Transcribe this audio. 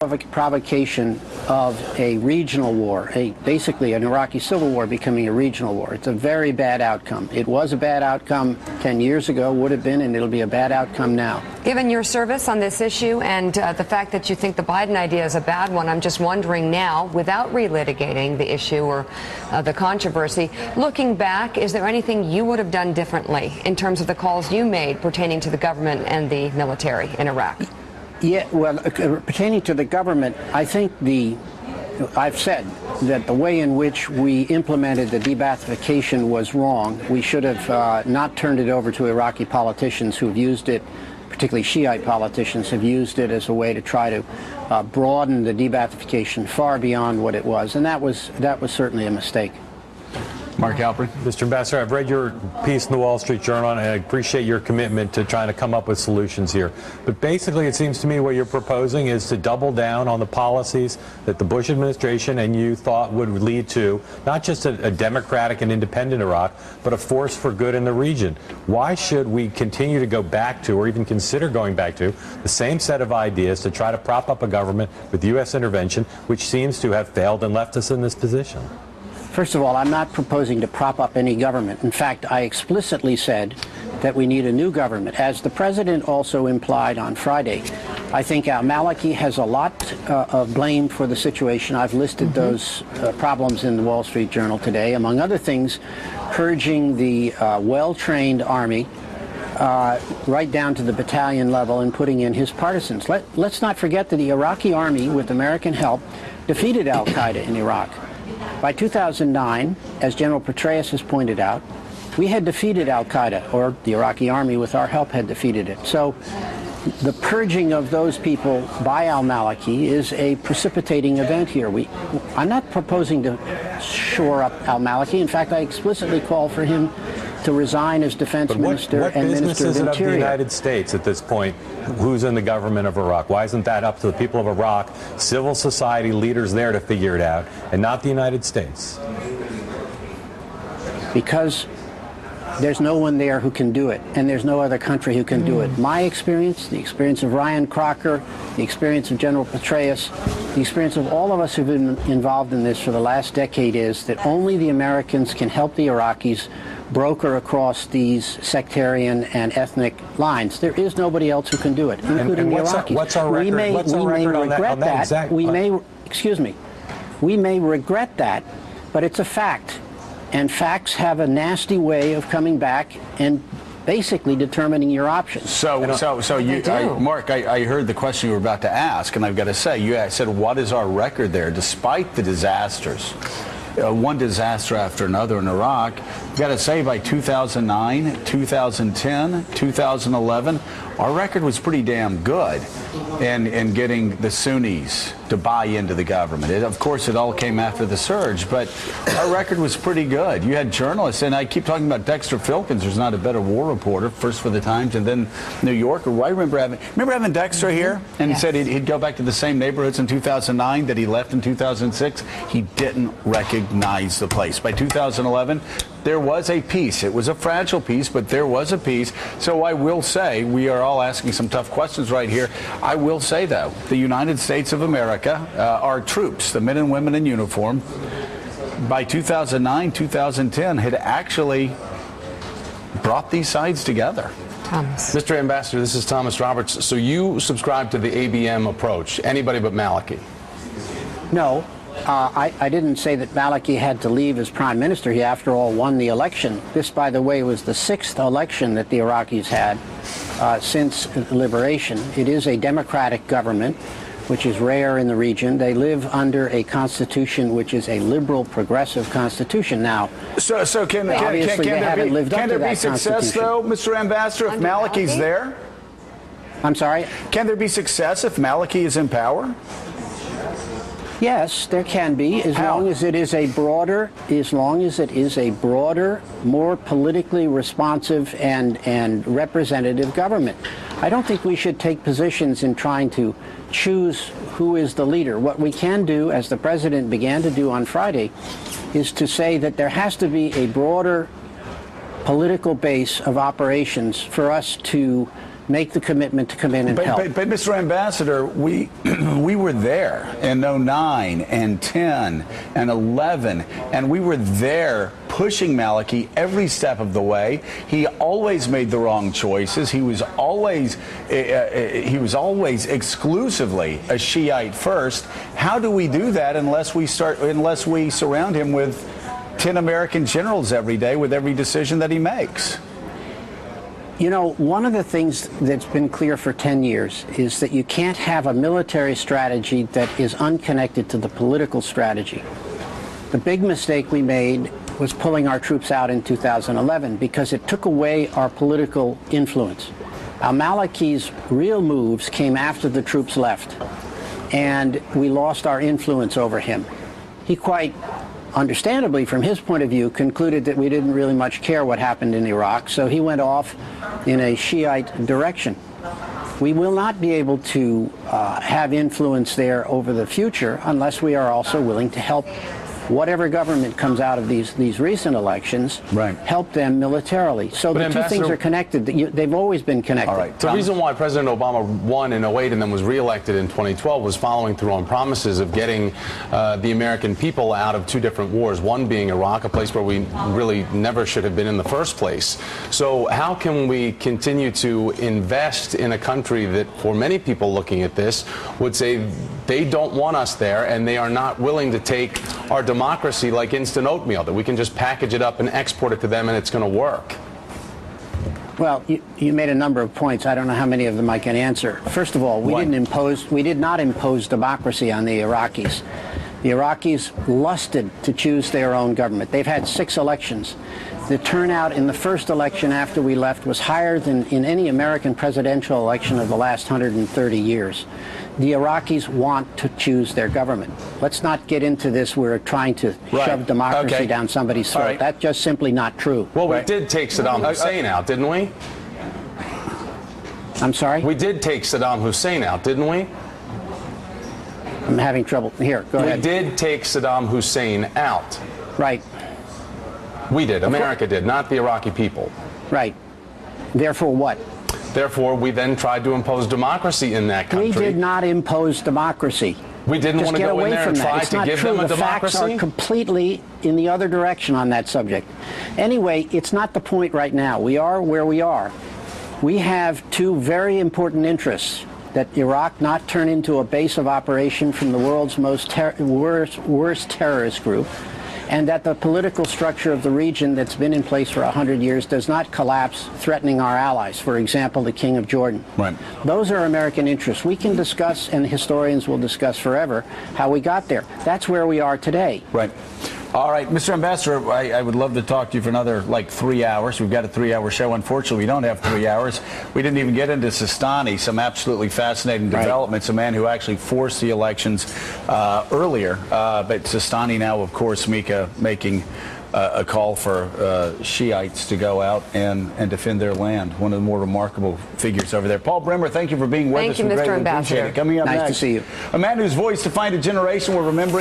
provocation of a regional war, basically an Iraqi civil war becoming a regional war. It's a very bad outcome. It was a bad outcome 10 years ago, would have been, and it'll be a bad outcome now. Given your service on this issue and the fact that you think the Biden idea is a bad one, I'm just wondering now, without relitigating the issue or the controversy, looking back, is there anything you would have done differently in terms of the calls you made pertaining to the government and the military in Iraq? Yeah, well, pertaining to the government, I think I've said that the way in which we implemented the de-Baathification was wrong. We should have not turned it over to Iraqi politicians who have used it, particularly Shiite politicians have used it as a way to try to broaden the de-Baathification far beyond what it was, and that was certainly a mistake. Mark Halperin. Mr. Ambassador, I've read your piece in the Wall Street Journal, and I appreciate your commitment to trying to come up with solutions here. But basically, it seems to me what you're proposing is to double down on the policies that the Bush administration and you thought would lead to not just a democratic and independent Iraq, but a force for good in the region. Why should we continue to go back to, or even consider going back to, the same set of ideas to try to prop up a government with U.S. intervention, which seems to have failed and left us in this position? First of all, I'm not proposing to prop up any government. In fact, I explicitly said that we need a new government. As the president also implied on Friday, I think al-Maliki has a lot of blame for the situation. I've listed those problems in the Wall Street Journal today, among other things, purging the well-trained army right down to the battalion level and putting in his partisans. Let's not forget that the Iraqi army, with American help, defeated al-Qaeda in Iraq. By 2009, as General Petraeus has pointed out, we had defeated al-Qaeda, or the Iraqi army with our help had defeated it. So the purging of those people by al-Maliki is a precipitating event here. I'm not proposing to shore up al-Maliki. In fact, I explicitly call for him to resign as defense minister and minister of interior. What business is it of the United States at this point who's in the government of Iraq? Why isn't that up to the people of Iraq, civil society leaders there to figure it out, and not the United States? Because there's no one there who can do it, and there's no other country who can do it. My experience, the experience of Ryan Crocker, the experience of General Petraeus, the experience of all of us who've been involved in this for the last decade is that only the Americans can help the Iraqis broker across these sectarian and ethnic lines. There is nobody else who can do it, including the Iraqis. What's our record? We may regret that, but it's a fact. And facts have a nasty way of coming back and basically determining your options. Mark, I heard the question you were about to ask, and I've got to say, you said, what is our record there, despite the disasters? One disaster after another in Iraq. I've got to say, by 2009, 2010, 2011, our record was pretty damn good in getting the Sunnis to buy into the government. Of course, it all came after the surge, but our record was pretty good. You had journalists, and I keep talking about Dexter Filkins, who's not a better war reporter, first for the Times and then New Yorker. I remember having Dexter here, and he said he'd go back to the same neighborhoods in 2009 that he left in 2006. He didn't recognize the place. By 2011, there was a peace. It was a fragile peace, but there was a peace. So I will say, we are all asking some tough questions right here. I will say, though, the United States of America, our troops, the men and women in uniform, by 2009, 2010, had actually brought these sides together. Thomas. Mr. Ambassador, this is Thomas Roberts. So you subscribe to the ABM approach, anybody but Maliki? No. I didn't say that Maliki had to leave as prime minister. He, after all, won the election. This, by the way, was the 6th election that the Iraqis had since liberation. It is a democratic government, which is rare in the region. They live under a constitution which is a liberal, progressive constitution. Now, can there be success, though, Mr. Ambassador, if Maliki's there? I'm sorry? Can there be success if Maliki is in power? Yes, there can be, as long as it is a broader, more politically responsive and representative government. I don't think we should take positions in trying to choose who is the leader. What we can do, as the president began to do on Friday, is to say that there has to be a broader political base of operations for us to make the commitment to come in and help. But Mr. Ambassador, we were there in 09 and 10 and 11, and we were there pushing Maliki every step of the way. He always made the wrong choices. He was always exclusively a Shiite first. How do we do that unless we surround him with 10 American generals every day with every decision that he makes? You know, one of the things that's been clear for 10 years is that you can't have a military strategy that is unconnected to the political strategy. The big mistake we made was pulling our troops out in 2011 because it took away our political influence. Al-Maliki's real moves came after the troops left, and we lost our influence over him. He quite understandably, from his point of view, concluded that we didn't really much care what happened in Iraq, so he went off in a Shiite direction. We will not be able to have influence there over the future unless we are also willing to help whatever government comes out of these recent elections, right, help them militarily. So the two things are connected. They've always been connected. All right. The reason why President Obama won in 08 and then was reelected in 2012 was following through on promises of getting the American people out of two different wars, one being Iraq, a place where we really never should have been in the first place. So how can we continue to invest in a country that, for many people looking at this, would say they don't want us there and they are not willing to take our democracy like instant oatmeal, that we can just package it up and export it to them and it's going to work? Well, you made a number of points. I don't know how many of them I can answer. First of all, we did not impose democracy on the Iraqis. The Iraqis lusted to choose their own government. They've had 6 elections. The turnout in the first election after we left was higher than in any American presidential election of the last 130 years. The Iraqis want to choose their government. Let's not get into this. We're trying to shove democracy down somebody's throat. That's just simply not true. Well, we did take Saddam Hussein out, didn't we? I'm sorry? We did take Saddam Hussein out, didn't we? I'm having trouble. Here, go ahead. We did take Saddam Hussein out. Right. We did. America did, not the Iraqi people. Right. Therefore what? Therefore, we then tried to impose democracy in that country. We did not impose democracy. We didn't want to go in there and try to give them a democracy? The facts are completely in the other direction on that subject. Anyway, it's not the point right now. We are where we are. We have 2 very important interests: that Iraq not turn into a base of operation from the world's worst terrorist group, and that the political structure of the region that's been in place for 100 years does not collapse, threatening our allies, for example, the King of Jordan. Right. Those are American interests. We can discuss, and historians will discuss forever, how we got there. That's where we are today. Right. All right, Mr. Ambassador, I would love to talk to you for another, 3 hours. We've got a 3-hour show. Unfortunately, we don't have 3 hours. We didn't even get into Sistani, some absolutely fascinating developments, a man who actually forced the elections earlier. But Sistani now, of course, Mika, making a call for Shiites to go out and defend their land. One of the more remarkable figures over there. Paul Bremer, thank you for being with us. Thank you, Mr. Ambassador. Coming up next, nice to see you. A man whose voice defined a generation. We're remembering